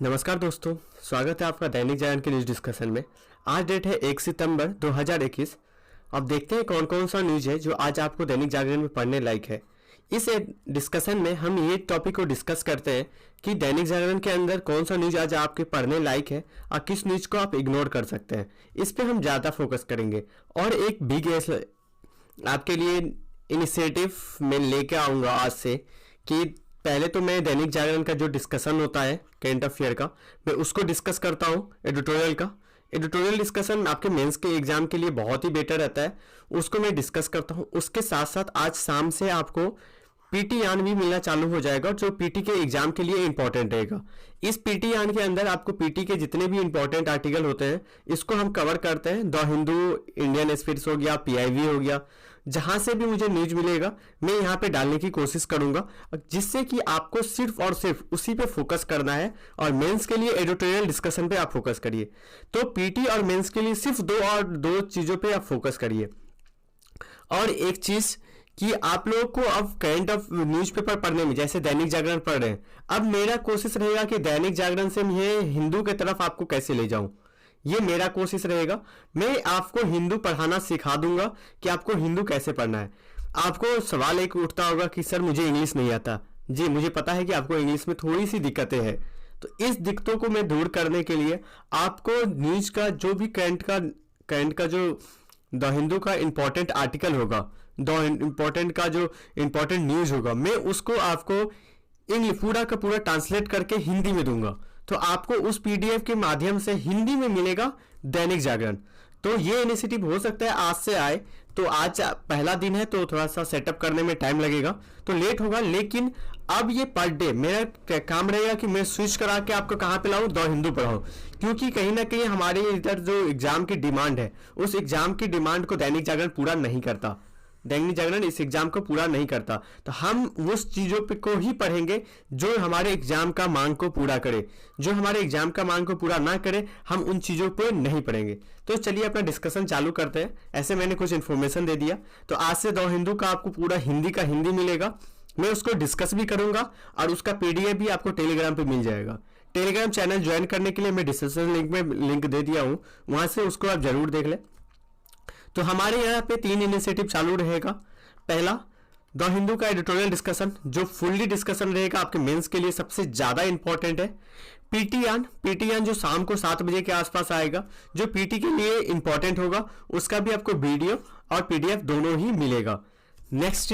नमस्कार दोस्तों, स्वागत है आपका दैनिक जागरण के न्यूज डिस्कशन में। आज डेट है 1 सितंबर 2021। अब देखते हैं कौन कौन सा न्यूज है जो आज आपको दैनिक जागरण में पढ़ने लायक है। इस डिस्कशन में हम ये टॉपिक को डिस्कस करते हैं कि दैनिक जागरण के अंदर कौन सा न्यूज आज आपके पढ़ने लायक है और किस न्यूज को आप इग्नोर कर सकते हैं। इस पे हम ज़्यादा फोकस करेंगे और एक बिग आपके लिए इनिशिएटिव मैं लेके आऊँगा आज से कि पहले तो मैं दैनिक जागरण का जो डिस्कशन होता है करंट अफेयर का, मैं उसको डिस्कस करता हूँ एडिटोरियल का। एडिटोरियल डिस्कशन आपके मेंस के एग्जाम के लिए बहुत ही बेटर रहता है, उसको मैं डिस्कस करता हूँ। उसके साथ साथ आज शाम से आपको पीटी यान भी मिलना चालू हो जाएगा जो पीटी के एग्जाम के लिए इंपॉर्टेंट रहेगा। इस पीटी यान के अंदर आपको पीटी के जितने भी इंपॉर्टेंट आर्टिकल होते हैं इसको हम कवर करते हैं। द हिंदू, इंडियन एक्सप्रेस हो गया, पीआईबी हो गया, जहां से भी मुझे न्यूज मिलेगा मैं यहाँ पे डालने की कोशिश करूंगा, जिससे कि आपको सिर्फ और सिर्फ उसी पे फोकस करना है और मेंस के लिए एडिटोरियल डिस्कशन पे आप फोकस करिए। तो पीटी और मेंस के लिए सिर्फ दो चीजों पे आप फोकस करिए। और एक चीज कि आप लोगों को अब करंट ऑफ न्यूज़पेपर पढ़ने में, जैसे दैनिक जागरण पढ़ रहे हैं, अब मेरा कोशिश रहेगा कि दैनिक जागरण से मैं हिंदू की तरफ आपको कैसे ले जाऊं। ये मेरा कोशिश रहेगा। मैं आपको हिंदू पढ़ाना सिखा दूंगा कि आपको हिंदू कैसे पढ़ना है। आपको सवाल एक उठता होगा कि सर मुझे इंग्लिश नहीं आता। जी, मुझे पता है कि आपको इंग्लिश में थोड़ी सी दिक्कतें हैं। तो इस दिक्कतों को मैं दूर करने के लिए आपको न्यूज का जो भी करंट का जो द हिंदू का इंपॉर्टेंट आर्टिकल होगा, द इंपॉर्टेंट का जो इंपॉर्टेंट न्यूज होगा, मैं उसको आपको इंग्लिश पूरा का पूरा ट्रांसलेट करके हिंदी में दूंगा। तो आपको उस पीडीएफ के माध्यम से हिंदी में मिलेगा दैनिक जागरण। तो ये इनिशिएटिव हो सकता है आज से आए। तो आज पहला दिन है तो थोड़ा सा सेटअप करने में टाइम लगेगा, तो लेट होगा, लेकिन अब ये पर डे मेरा काम रहेगा कि मैं स्विच करा के आपको कहाँ पे लाऊं, द हिंदू पढ़ाऊं। क्योंकि कहीं ना कहीं हमारे इधर जो एग्जाम की डिमांड है उस एग्जाम की डिमांड को दैनिक जागरण पूरा नहीं करता। दैनिक जागरण इस एग्जाम को पूरा नहीं करता, तो हम उस चीजों पे को ही पढ़ेंगे जो हमारे एग्जाम का मांग को पूरा करे। जो हमारे एग्जाम का मांग को पूरा ना करे हम उन चीजों पे नहीं पढ़ेंगे। तो चलिए अपना डिस्कशन चालू करते हैं। ऐसे मैंने कुछ इन्फॉर्मेशन दे दिया। तो आज से द हिंदू का आपको पूरा हिंदी का हिंदी मिलेगा। मैं उसको डिस्कस भी करूंगा और उसका पीडीएफ भी आपको टेलीग्राम पे मिल जाएगा। टेलीग्राम चैनल ज्वाइन करने के लिए मैं डिस्क्रिप्शन लिंक में लिंक दे दिया हूं, वहां से उसको आप जरूर देख लें। तो हमारे यहाँ पे 3 इनिशिएटिव चालू रहेगा। पहला, द हिंदू का एडिटोरियल डिस्कशन जो फुल्ली डिस्कशन रहेगा, आपके मेंस के लिए सबसे ज्यादा इंपॉर्टेंट है। पीटीयान जो शाम को 7 बजे के आसपास आएगा, जो पीटी के लिए इंपॉर्टेंट होगा, उसका भी आपको वीडियो और पीडीएफ दोनों ही मिलेगा। नेक्स्ट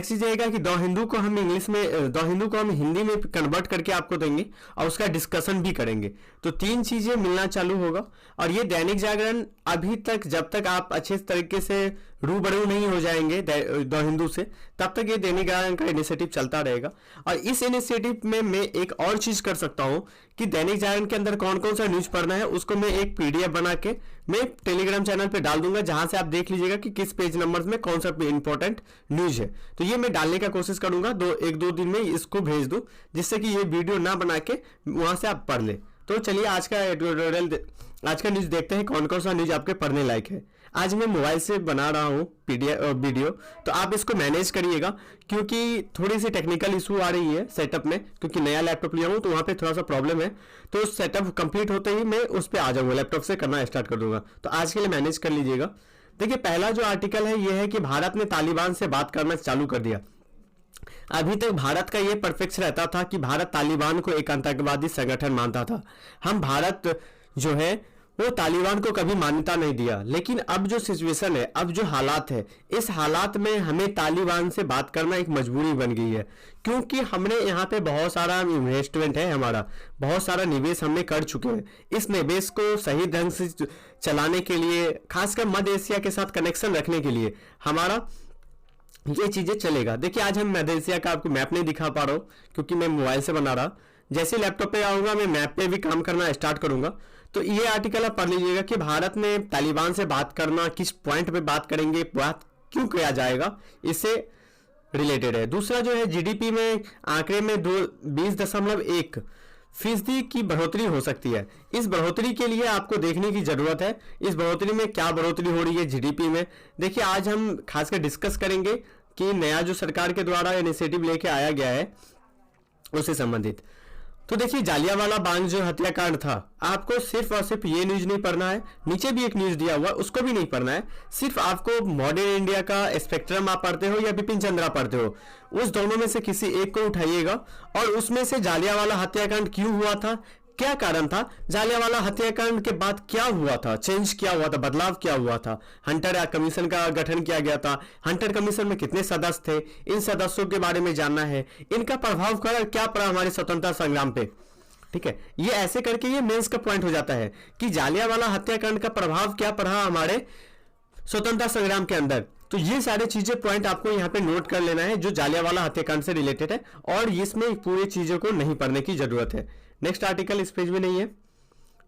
चीज रहेगा कि द हिंदू को हम हिंदी में कन्वर्ट करके आपको देंगे और उसका डिस्कशन भी करेंगे। तो 3 चीजें मिलना चालू होगा। और ये दैनिक जागरण अभी तक, जब तक आप अच्छे तरीके से रूबरू नहीं हो जाएंगे द हिंदू से, तब तक ये दैनिक जागरण का इनिशिएटिव चलता रहेगा। और इस इनिशिएटिव में मैं एक और चीज कर सकता हूं कि दैनिक जागरण के अंदर कौन कौन सा न्यूज पढ़ना है उसको मैं एक पीडीएफ बना के मैं टेलीग्राम चैनल पे डाल दूंगा, जहां से आप देख लीजिएगा कि किस पेज नंबर में कौन सा इंपॉर्टेंट न्यूज है। तो ये मैं डालने का कोशिश करूंगा, 1-2 दिन में इसको भेज दूं, जिससे कि ये वीडियो ना बना के वहां से आप पढ़ ले। तो चलिए आज का न्यूज देखते हैं कौन कौन सा न्यूज आपके पढ़ने लायक है। आज मैं मोबाइल से बना रहा हूँ पीडीएफ वीडियो, तो आप इसको मैनेज करिएगा क्योंकि थोड़ी सी टेक्निकल इशू आ रही है सेटअप में, क्योंकि नया लैपटॉप लिया हूँ तो वहाँ पे थोड़ा सा प्रॉब्लम है। तो सेटअप कंप्लीट होते ही मैं उस पर आ जाऊंगा, लैपटॉप से करना स्टार्ट कर दूंगा। तो आज के लिए मैनेज कर लीजिएगा। देखिए, पहला जो आर्टिकल है ये है कि भारत ने तालिबान से बात करना चालू कर दिया। अभी तक भारत का यह परफेक्ट रहता था कि भारत तालिबान को एक आतंकवादी संगठन मानता था। भारत जो है वो तालिबान को कभी मान्यता नहीं दिया। लेकिन अब जो सिचुएशन है, अब जो हालात है, इस हालात में हमें तालिबान से बात करना एक मजबूरी बन गई है, क्योंकि हमने यहाँ पे बहुत सारा इन्वेस्टमेंट है, हमारा बहुत सारा निवेश हमने कर चुके हैं। इस निवेश को सही ढंग से चलाने के लिए, खासकर मध्य एशिया के साथ कनेक्शन रखने के लिए हमारा ये चीजें चलेगा। देखिए, आज हम मध्य एशिया का आपको मैप नहीं दिखा पा रहा हूँ क्योंकि मैं मोबाइल से बना रहा। जैसे लैपटॉप पे आऊंगा मैं मैप पे भी काम करना स्टार्ट करूंगा। तो ये आर्टिकल आप पढ़ लीजिएगा कि भारत ने तालिबान से बात करना, किस पॉइंट पे बात करेंगे, बात क्यों किया जाएगा, इससे रिलेटेड है। दूसरा जो है जीडीपी में आंकड़े में 20.1% की बढ़ोतरी हो सकती है। इस बढ़ोतरी के लिए आपको देखने की जरूरत है, इस बढ़ोतरी में क्या बढ़ोतरी हो रही है जीडीपी में। देखिए, आज हम खासकर डिस्कस करेंगे कि नया जो सरकार के द्वारा इनिशिएटिव लेके आया गया है उससे संबंधित। तो देखिए, जालियांवाला बाग जो हत्याकांड था, आपको सिर्फ और सिर्फ ये न्यूज नहीं पढ़ना है, नीचे भी एक न्यूज दिया हुआ उसको भी नहीं पढ़ना है। सिर्फ आपको मॉडर्न इंडिया का स्पेक्ट्रम आप पढ़ते हो या बिपिन चंद्रा पढ़ते हो, उस दोनों में से किसी एक को उठाइएगा और उसमें से जालियांवाला हत्याकांड क्यों हुआ था, क्या कारण था, जालियांवाला हत्याकांड के बाद क्या हुआ था, चेंज क्या हुआ था, बदलाव क्या हुआ था, हंटर कमीशन का गठन किया गया था, हंटर कमीशन में कितने सदस्य थे, इन सदस्यों के बारे में जानना है, इनका प्रभाव क्या पड़ा हमारे स्वतंत्रता संग्राम पे। ठीक है, ये ऐसे करके ये मेंस का पॉइंट हो जाता है कि जालियांवाला हत्याकांड का प्रभाव क्या पड़ा हमारे स्वतंत्रता संग्राम के अंदर। तो ये सारे चीजें पॉइंट आपको यहाँ पे नोट कर लेना है जो जालियांवाला हत्याकांड से रिलेटेड है, और इसमें पूरी चीजों को नहीं पढ़ने की जरूरत है। नेक्स्ट आर्टिकल इस पेज में नहीं है,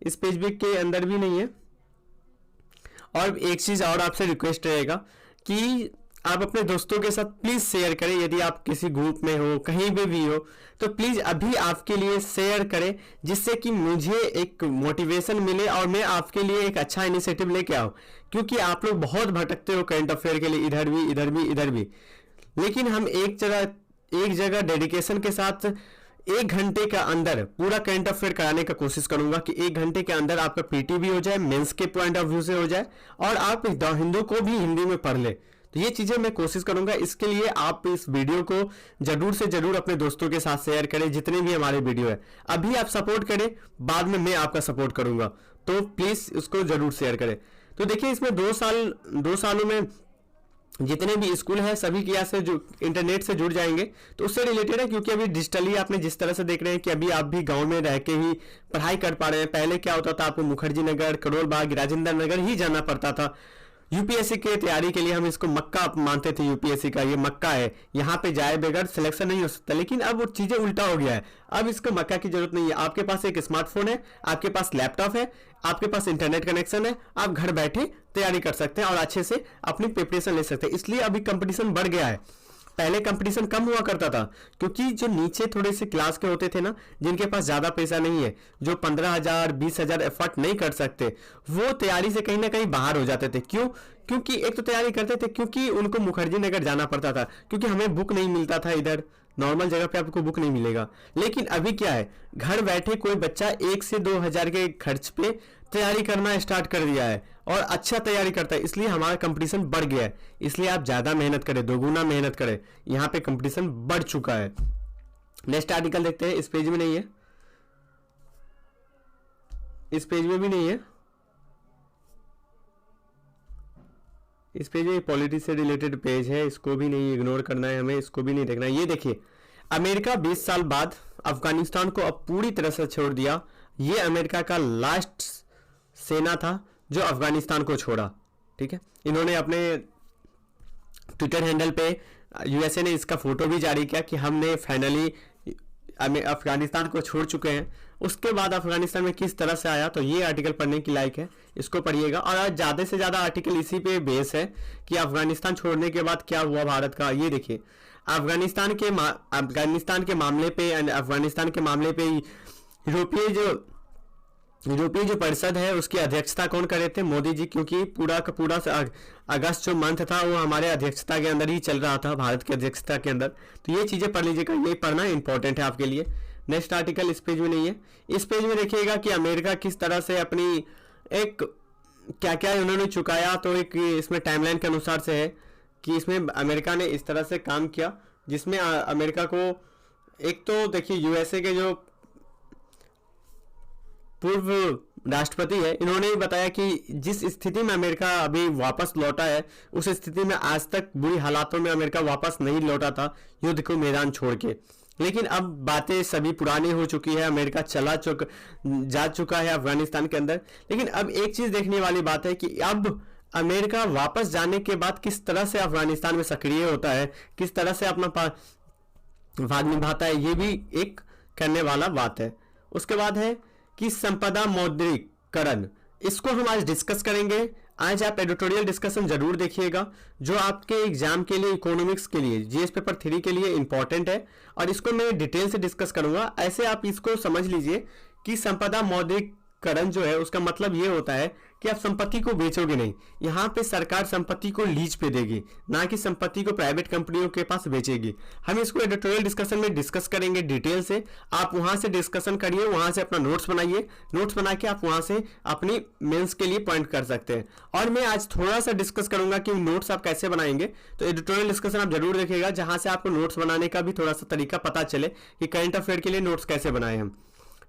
इस पेज भी के अंदर भी नहीं है। और एक चीज और आपसे रिक्वेस्ट रहेगा कि आप अपने दोस्तों के साथ प्लीज शेयर करें, यदि आप किसी ग्रुप में हो, कहीं भी हो, तो प्लीज अभी आपके लिए शेयर करें, जिससे कि मुझे एक मोटिवेशन मिले और मैं आपके लिए एक अच्छा इनिशिएटिव लेके आऊं। क्योंकि आप लोग बहुत भटकते हो करंट अफेयर के लिए, इधर भी इधर भी इधर भी, लेकिन हम एक जगह डेडिकेशन के साथ 1 घंटे के अंदर पूरा करंट अफेयर कराने का कोशिश करूंगा कि 1 घंटे के अंदर आपका पीटी भी हो जाए, मेंस के पॉइंट ऑफ व्यू से हो जाए, और आप द हिंदू को भी हिंदी में पढ़ ले। तो ये चीजें मैं कोशिश करूंगा। इसके लिए आप इस वीडियो को जरूर से जरूर अपने दोस्तों के साथ शेयर करें, जितने भी हमारे वीडियो है। अभी आप सपोर्ट करें, बाद में मैं आपका सपोर्ट करूंगा, तो प्लीज उसको जरूर शेयर करें। तो देखिए, इसमें 2 सालों में जितने भी स्कूल है सभी की से जो इंटरनेट से जुड़ जाएंगे, तो उससे रिलेटेड है। क्योंकि अभी डिजिटली आपने जिस तरह से देख रहे हैं कि अभी आप भी गांव में रह के ही पढ़ाई कर पा रहे हैं। पहले क्या होता था, आपको मुखर्जी नगर, करोल बाग, राजेंद्र नगर ही जाना पड़ता था। यूपीएससी की तैयारी के लिए हम इसको मक्का मानते थे, यूपीएससी का ये मक्का है, यहाँ पे जाए बगैर सिलेक्शन नहीं हो सकता। लेकिन अब वो चीजें उल्टा हो गया है, अब इसको मक्का की जरूरत नहीं है। आपके पास एक स्मार्टफोन है, आपके पास लैपटॉप है, आपके पास इंटरनेट कनेक्शन है, आप घर बैठे तैयारी कर सकते हैं और अच्छे से अपनी प्रिपरेशन ले सकते हैं। इसलिए अभी कंपटीशन बढ़ गया है, पहले कंपटीशन कम हुआ करता था। क्योंकि जो नीचे थोड़े से क्लास के होते थे ना, जिनके पास ज्यादा पैसा नहीं है, जो 15,000 20,000 एफर्ट नहीं कर सकते, वो तैयारी से कहीं ना कहीं बाहर हो जाते थे। क्यों? क्योंकि एक तो तैयारी करते थे, क्योंकि उनको मुखर्जी नगर जाना पड़ता था, क्योंकि हमें बुक नहीं मिलता था। इधर नॉर्मल जगह पे आपको बुक नहीं मिलेगा। लेकिन अभी क्या है, घर बैठे कोई बच्चा 1 से 2,000 के खर्च पे तैयारी करना स्टार्ट कर दिया है और अच्छा तैयारी करता है। इसलिए हमारा कंपटीशन बढ़ गया है। इसलिए आप ज्यादा मेहनत करें, दोगुना मेहनत करें, यहाँ पे कंपटीशन बढ़ चुका है। नेक्स्ट आर्टिकल देखते हैं, इस पेज में नहीं है, इस पेज में भी नहीं है, इस पेज में पॉलिटिक्स से रिलेटेड पेज है, इसको भी नहीं इग्नोर करना है हमें, इसको भी नहीं देखना है। ये देखिए, अमेरिका 20 साल बाद अफगानिस्तान को अब पूरी तरह से छोड़ दिया। ये अमेरिका का लास्ट सेना था जो अफगानिस्तान को छोड़ा। ठीक है, इन्होंने अपने ट्विटर हैंडल पे, यूएसए ने इसका फोटो भी जारी किया कि हमने फाइनली अफगानिस्तान को छोड़ चुके हैं। उसके बाद अफगानिस्तान में किस तरह से आया, तो ये आर्टिकल पढ़ने की लायक है, इसको पढ़िएगा। और आज ज्यादा से ज्यादा आर्टिकल इसी पे बेस है कि अफगानिस्तान छोड़ने के बाद क्या हुआ भारत का। ये देखिए, अफगानिस्तान के मामले पे यूरोपीय जो परिषद है उसकी अध्यक्षता कौन कर रहे थे? मोदी जी। क्योंकि पूरा का पूरा अगस्त जो मंथ था वो हमारे अध्यक्षता के अंदर ही चल रहा था, भारत की अध्यक्षता के अंदर। तो ये चीजें पढ़ लीजिएगा, ये पढ़ना इंपॉर्टेंट है आपके लिए। नेक्स्ट आर्टिकल इस पेज में नहीं है। इस पेज में देखिएगा कि अमेरिका किस तरह से अपनी एक क्या क्या उन्होंने चुकाया। तो एक इसमें टाइमलाइन के अनुसार से है कि इसमें अमेरिका ने इस तरह से काम किया जिसमें अमेरिका को, एक तो देखिए यूएसए के जो पूर्व राष्ट्रपति है, इन्होंने भी बताया कि जिस स्थिति में अमेरिका अभी वापस लौटा है, उस स्थिति में आज तक बुरी हालातों में अमेरिका वापस नहीं लौटा था युद्ध को मैदान छोड़ के। लेकिन अब बातें सभी पुरानी हो चुकी है, अमेरिका जा चुका है अफगानिस्तान के अंदर। लेकिन अब एक चीज देखने वाली बात है कि अब अमेरिका वापस जाने के बाद किस तरह से अफगानिस्तान में सक्रिय होता है, किस तरह से अपना भाग निभाता है, ये भी एक करने वाला बात है। उसके बाद है कि संपदा मौद्रिकरण, इसको हम आज डिस्कस करेंगे। आज आप एडिटोरियल डिस्कशन जरूर देखिएगा, जो आपके एग्जाम के लिए, इकोनॉमिक्स के लिए, जीएस पेपर 3 के लिए इंपॉर्टेंट है, और इसको मैं डिटेल से डिस्कस करूंगा। ऐसे आप इसको समझ लीजिए कि संपदा लीजीकरण जो है उसका मतलब ये होता है कि आप संपत्ति को बेचोगे नहीं, यहाँ पे सरकार संपत्ति को लीज पे देगी, ना कि संपत्ति को प्राइवेट कंपनियों के पास बेचेगी। हम इसको एडिटोरियल डिस्कशन में डिस्कस करेंगे डिटेल से, आप वहां से डिस्कशन करिए, वहां से अपना नोट्स बनाइए, नोट्स बना के आप वहां से अपनी मेंस के लिए पॉइंट कर सकते हैं। और मैं आज थोड़ा सा डिस्कस करूंगा कि नोट्स आप कैसे बनाएंगे, तो एडिटोरियल डिस्कशन आप जरूर देखिएगा, जहां से आपको नोट्स बनाने का भी थोड़ा सा तरीका पता चले कि करंट अफेयर के लिए नोट्स कैसे बनाए हम।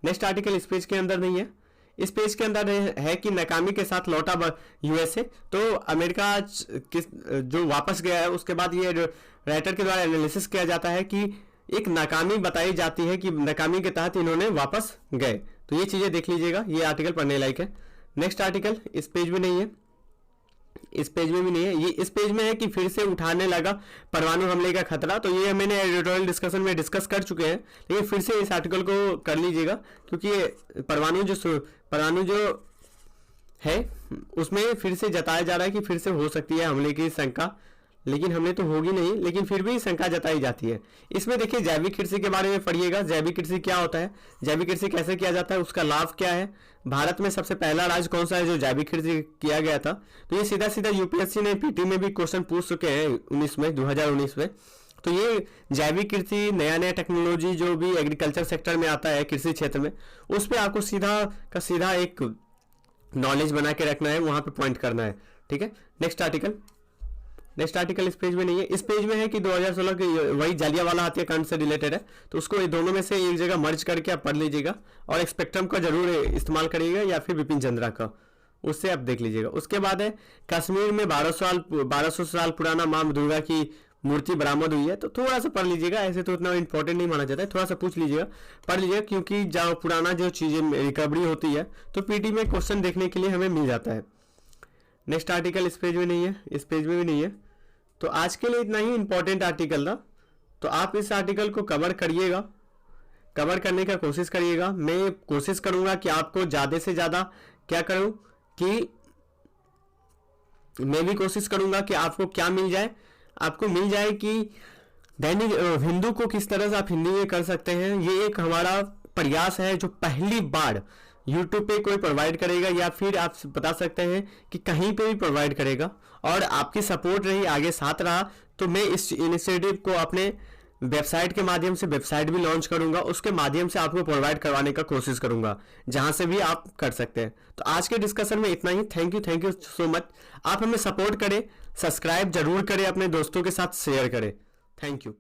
नेक्स्ट आर्टिकल इस पेज के अंदर नहीं है, इस पेज के अंदर है कि नाकामी के साथ लौटा यूएसए। तो अमेरिका जो वापस गया है उसके बाद ये राइटर के द्वारा एनालिसिस किया जाता है कि एक नाकामी बताई जाती है कि नाकामी के तहत इन्होंने वापस गए। तो ये चीजें देख लीजिएगा, ये आर्टिकल पढ़ने लायक है। नेक्स्ट आर्टिकल इस पेज में नहीं है, इस पेज में भी नहीं है, ये इस पेज में है कि फिर से उठाने लगा परमाणु हमले का खतरा। तो ये मैंने एडिटोरियल डिस्कशन में डिस्कस कर चुके हैं, लेकिन फिर से इस आर्टिकल को कर लीजिएगा, क्योंकि ये परमाणु जो है उसमें फिर से जताया जा रहा है कि फिर से हो सकती है हमले की शंका, लेकिन हमले तो होगी नहीं, लेकिन फिर भी शंका जताई जाती है। इसमें देखिए जैविक कृषि के बारे में पढ़िएगा, जैविक कृषि क्या होता है, जैविक कृषि कैसे किया जाता है, उसका लाभ क्या है, भारत में सबसे पहला राज्य कौन सा है जो जैविक कृषि किया गया था। तो ये सीधा सीधा यूपीएससी ने पीटी में भी क्वेश्चन पूछ चुके हैं 2019 में। तो ये जैविक कृषि, नया नया टेक्नोलॉजी जो भी एग्रीकल्चर सेक्टर में आता है, कृषि क्षेत्र में, उस पर आपको सीधा का सीधा एक नॉलेज बना के रखना है, वहां पे पॉइंट करना है, ठीक है। नेक्स्ट आर्टिकल इस पेज में नहीं है, इस पेज में है कि 2016 के वही जालियांवाला हत्याकांड से रिलेटेड है, तो उसको ये दोनों में से एक जगह मर्ज करके आप पढ़ लीजिएगा, और स्पेक्ट्रम का जरूर इस्तेमाल करिएगा या फिर बिपिन चंद्रा का, उससे आप देख लीजिएगा। उसके बाद है कश्मीर में 1200 साल पुराना मां दुर्गा की मूर्ति बरामद हुई है, तो थोड़ा सा पढ़ लीजिएगा, ऐसे तो उतना इंपॉर्टेंट नहीं माना जाता है, थोड़ा सा पूछ लीजिएगा, पढ़ लीजिएगा, क्योंकि जब पुराना जो चीजें रिकवरी होती है तो पीटी में क्वेश्चन देखने के लिए हमें मिल जाता है। नेक्स्ट आर्टिकल इस पेज में नहीं है, इस पेज में भी नहीं है। तो आज के लिए इतना ही इंपॉर्टेंट आर्टिकल था, तो आप इस आर्टिकल को कवर करिएगा, कवर करने का कोशिश करिएगा। मैं कोशिश करूंगा कि आपको ज्यादा से ज्यादा क्या करूं कि मैं भी कोशिश करूंगा कि आपको क्या मिल जाए, आपको मिल जाए कि दैनिक हिंदू को किस तरह से आप हिंदी में कर सकते हैं। ये एक हमारा प्रयास है जो पहली बार YouTube पे कोई प्रोवाइड करेगा, या फिर आप बता सकते हैं कि कहीं पे भी प्रोवाइड करेगा, और आपकी सपोर्ट रही, आगे साथ रहा, तो मैं इस इनिशिएटिव को अपने वेबसाइट के माध्यम से वेबसाइट भी लॉन्च करूंगा, उसके माध्यम से आपको प्रोवाइड करवाने का कोशिश करूंगा, जहां से भी आप कर सकते हैं। तो आज के डिस्कशन में इतना ही। Thank you so much. आप हमें सपोर्ट करें, सब्सक्राइब जरूर करें, अपने दोस्तों के साथ शेयर करें। Thank you.